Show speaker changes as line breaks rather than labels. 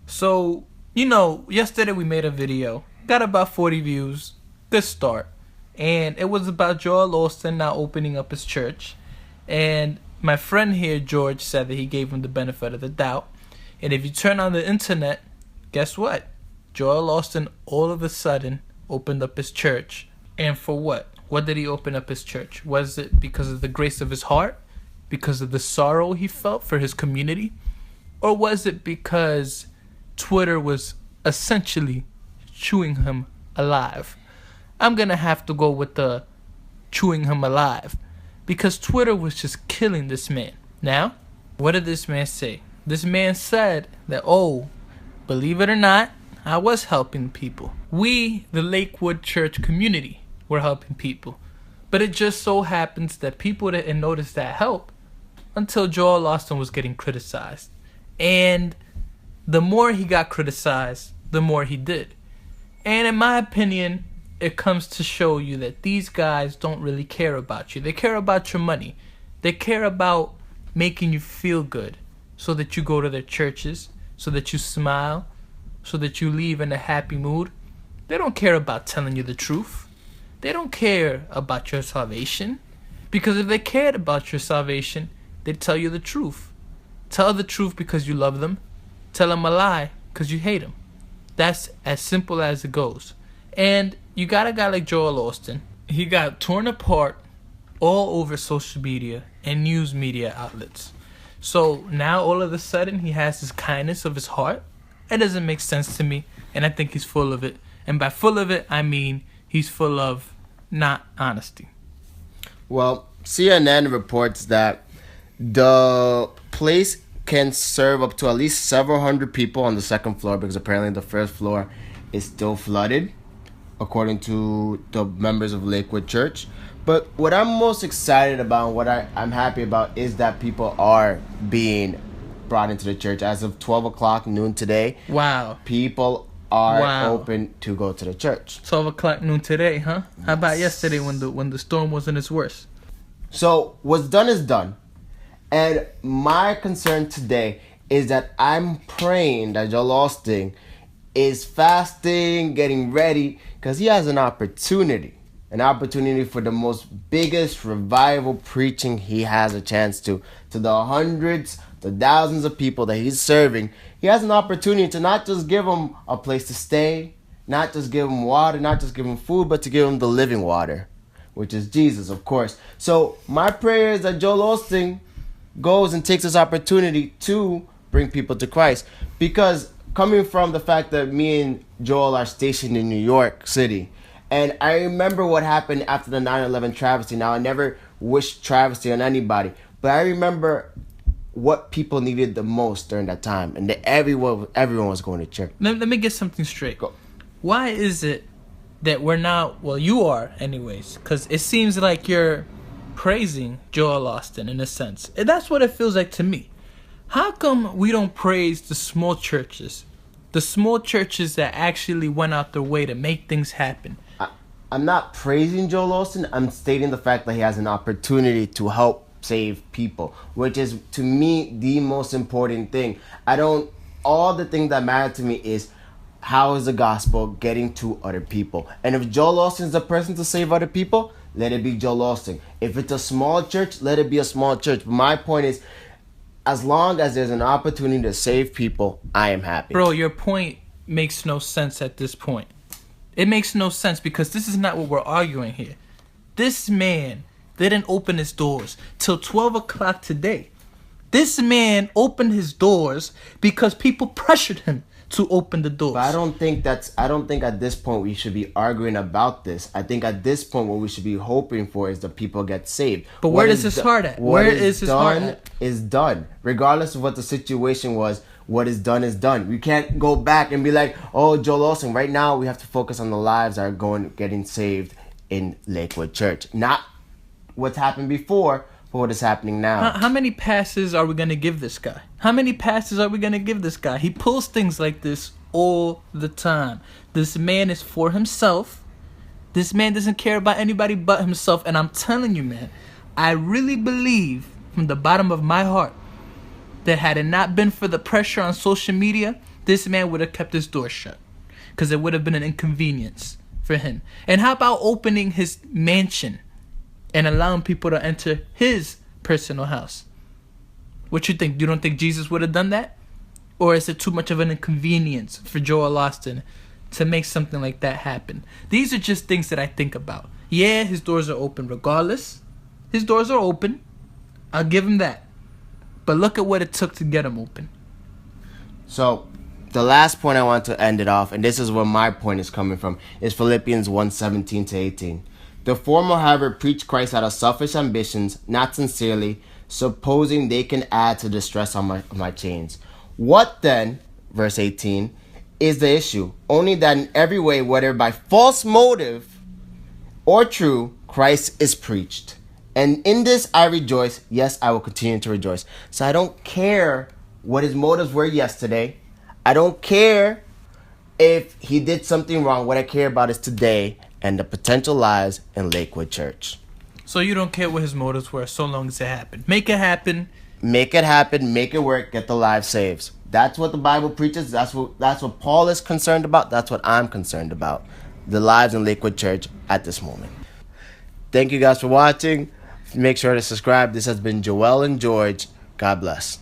So, yesterday we made a video. Got about 40 views. Good start. And it was about Joel Osteen now opening up his church. And my friend here, George, said that he gave him the benefit of the doubt. And if you turn on the internet, guess what? Joel Osteen all of a sudden opened up his church. And for what? What did he open up his church? Was it because of the grace of his heart? Because of the sorrow he felt for his community? Or was it because Twitter was essentially chewing him alive? I'm going to have to go with the chewing him alive, because Twitter was just killing this man. Now, what did this man say? This man said that, believe it or not, I was helping people. We, the Lakewood church community, were helping people. But it just so happens that people didn't notice that help until Joel Osteen was getting criticized. And the more he got criticized, the more he did. And in my opinion, it comes to show you that these guys don't really care about you. They care about your money. They care about making you feel good so that you go to their churches, so that you smile, so that you leave in a happy mood. They don't care about telling you the truth. They don't care about your salvation. Because if they cared about your salvation, they'd tell you the truth. Tell the truth because you love them. Tell them a lie because you hate them. That's as simple as it goes. And you got a guy like Joel Osteen. He got torn apart all over social media and news media outlets. So now all of a sudden he has this kindness of his heart. It doesn't make sense to me. And I think he's full of it. And by full of it, I mean he's full of not honesty.
Well, CNN reports that the place can serve up to at least several hundred people on the second floor, because apparently the first floor is still flooded, according to the members of Lakewood Church. But what I'm most excited about, what I'm happy about, is that people are being brought into the church. As of 12 o'clock noon today,
Wow.
people are open to go to the church.
12 o'clock noon today, huh? How about yesterday when the storm was in its worst?
So what's done is done. And my concern today is that I'm praying that Joel Osteen is fasting, getting ready, because he has an opportunity for the most biggest revival preaching he has a chance to the hundreds, the thousands of people that he's serving. He has an opportunity to not just give them a place to stay, not just give them water, not just give them food, but to give them the living water, which is Jesus, of course. So my prayer is that Joel Osteen goes and takes this opportunity to bring people to Christ. Because coming from the fact that me and Joel are stationed in New York City, and I remember what happened after the 9/11 travesty. Now, I never wished travesty on anybody, but I remember what people needed the most during that time, and that everyone was going to church.
Let me get something straight.
Go.
Why is it that we're not, well, you are anyways, because it seems like you're praising Joel Osteen in a sense. And that's what it feels like to me. How come we don't praise the small churches? The small churches that actually went out their way to make things happen.
I'm not praising Joel Osteen. I'm stating the fact that he has an opportunity to help save people, which is, to me, the most important thing. All the thing that matter to me is, how is the gospel getting to other people? And if Joel Osteen is the person to save other people, let it be Joel Osteen. If it's a small church, let it be a small church. But my point is, as long as there's an opportunity to save people, I am happy.
Bro, your point makes no sense at this point. It makes no sense, because this is not what we're arguing here. This man didn't open his doors till 12 o'clock today. This man opened his doors because people pressured him to open the doors.
But I don't think at this point we should be arguing about this. I think at this point what we should be hoping for is that people get saved.
But where does his heart at? Where is his heart at?
Is done. Regardless of what the situation was, what is done is done. We can't go back and be like, oh, Joel Osteen. Right now we have to focus on the lives that are getting saved in Lakewood Church. Not what's happened before, but what is happening now.
How many passes are we going to give this guy? How many passes are we going to give this guy? He pulls things like this all the time. This man is for himself. This man doesn't care about anybody but himself. And I'm telling you, man, I really believe from the bottom of my heart that had it not been for the pressure on social media, this man would have kept his door shut because it would have been an inconvenience for him. And how about opening his mansion and allowing people to enter his personal house? What you think? You don't think Jesus would have done that? Or is it too much of an inconvenience for Joel Osteen to make something like that happen? These are just things that I think about. Yeah, his doors are open regardless. His doors are open. I'll give him that. But look at what it took to get them open.
So, the last point I want to end it off, and this is where my point is coming from, is Philippians 1:17-18. The former, however, preach Christ out of selfish ambitions, not sincerely, supposing they can add to the stress on my chains. What then, verse 18, is the issue? Only that in every way, whether by false motive or true, Christ is preached. And in this I rejoice. Yes, I will continue to rejoice. So I don't care what his motives were yesterday. I don't care if he did something wrong. What I care about is today and the potential lives in Lakewood Church.
So you don't care what his motives were so long as it happened. Make it happen.
Make it happen. Make it work. Get the lives saved. That's what the Bible preaches. That's what Paul is concerned about. That's what I'm concerned about. The lives in Lakewood Church at this moment. Thank you guys for watching. Make sure to subscribe. This has been Joel and George. God bless.